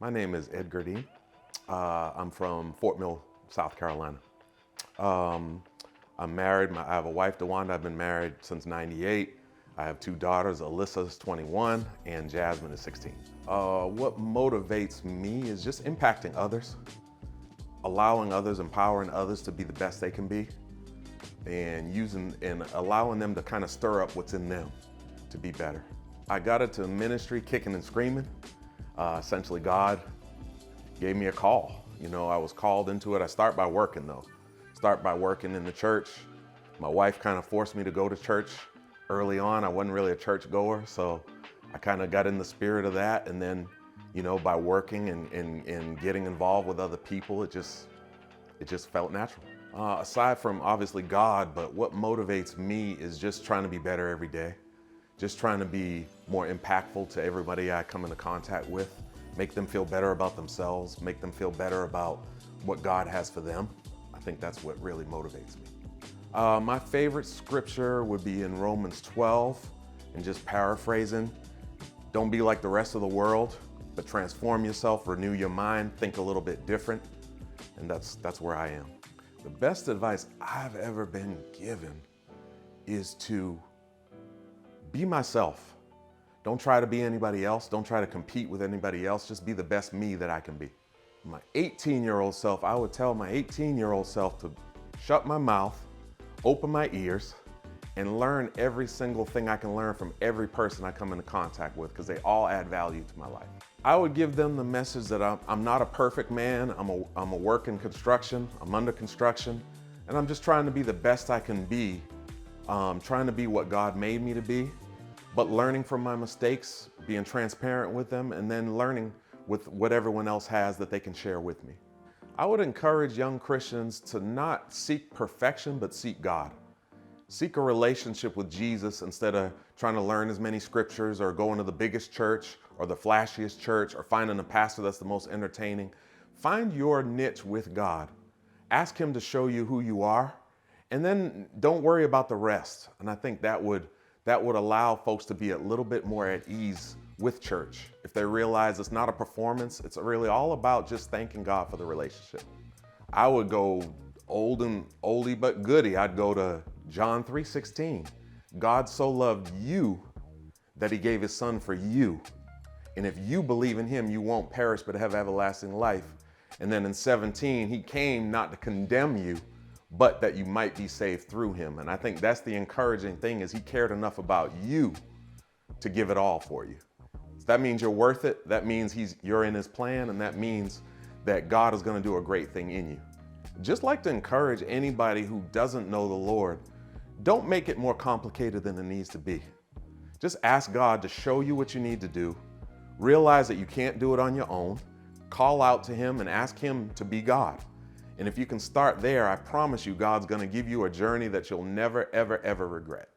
My name is Ed Gourdin. I'm from Fort Mill, South Carolina. I'm married. I have a wife, DeWanda. I've been married since '98. I have two daughters. Alyssa's 21 and Jasmine is 16. What motivates me is just impacting others, allowing others, empowering others to be the best they can be, and allowing them to kind of stir up what's in them to be better. I got into ministry kicking and screaming. Essentially, God gave me a call. I was called into it. I start by working though. Start by working in the church. My wife kind of forced me to go to church early on. I wasn't really a church goer, so I kind of got in the spirit of that. And then, by working and getting involved with other people, it just felt natural. Aside from obviously God, but what motivates me is just trying to be better every day. Just trying to be more impactful to everybody I come into contact with, make them feel better about themselves, make them feel better about what God has for them. I think that's what really motivates me. My favorite scripture would be in Romans 12, and just paraphrasing, don't be like the rest of the world, but transform yourself, renew your mind, think a little bit different, and that's where I am. The best advice I've ever been given is to be myself. Don't try to be anybody else. Don't try to compete with anybody else. Just be the best me that I can be. My 18-year-old self, I would tell my 18-year-old self to shut my mouth, open my ears, and learn every single thing I can learn from every person I come into contact with, because they all add value to my life. I would give them the message that I'm not a perfect man. I'm a work in construction. I'm under construction, and I'm just trying to be the best I can be, trying to be what God made me to be, but learning from my mistakes, being transparent with them, and then learning with what everyone else has that they can share with me. I would encourage young Christians to not seek perfection, but seek God. Seek a relationship with Jesus instead of trying to learn as many scriptures or going to the biggest church or the flashiest church or finding a pastor that's the most entertaining. Find your niche with God. Ask Him to show you who you are, and then don't worry about the rest. And I think that would allow folks to be a little bit more at ease with church. If they realize it's not a performance, it's really all about just thanking God for the relationship. I would go oldie but goodie. I'd go to John 3:16. God so loved you that He gave His Son for you. And if you believe in Him, you won't perish but have everlasting life. And then in 17, He came not to condemn you, but that you might be saved through Him. And I think that's the encouraging thing, is He cared enough about you to give it all for you. So that means you're worth it. That means you're in His plan, and that means that God is going to do a great thing in you. Just like to encourage anybody who doesn't know the Lord, don't make it more complicated than it needs to be. Just ask God to show you what you need to do. Realize that you can't do it on your own. Call out to Him and ask Him to be God. And if you can start there, I promise you God's going to give you a journey that you'll never, ever, ever regret.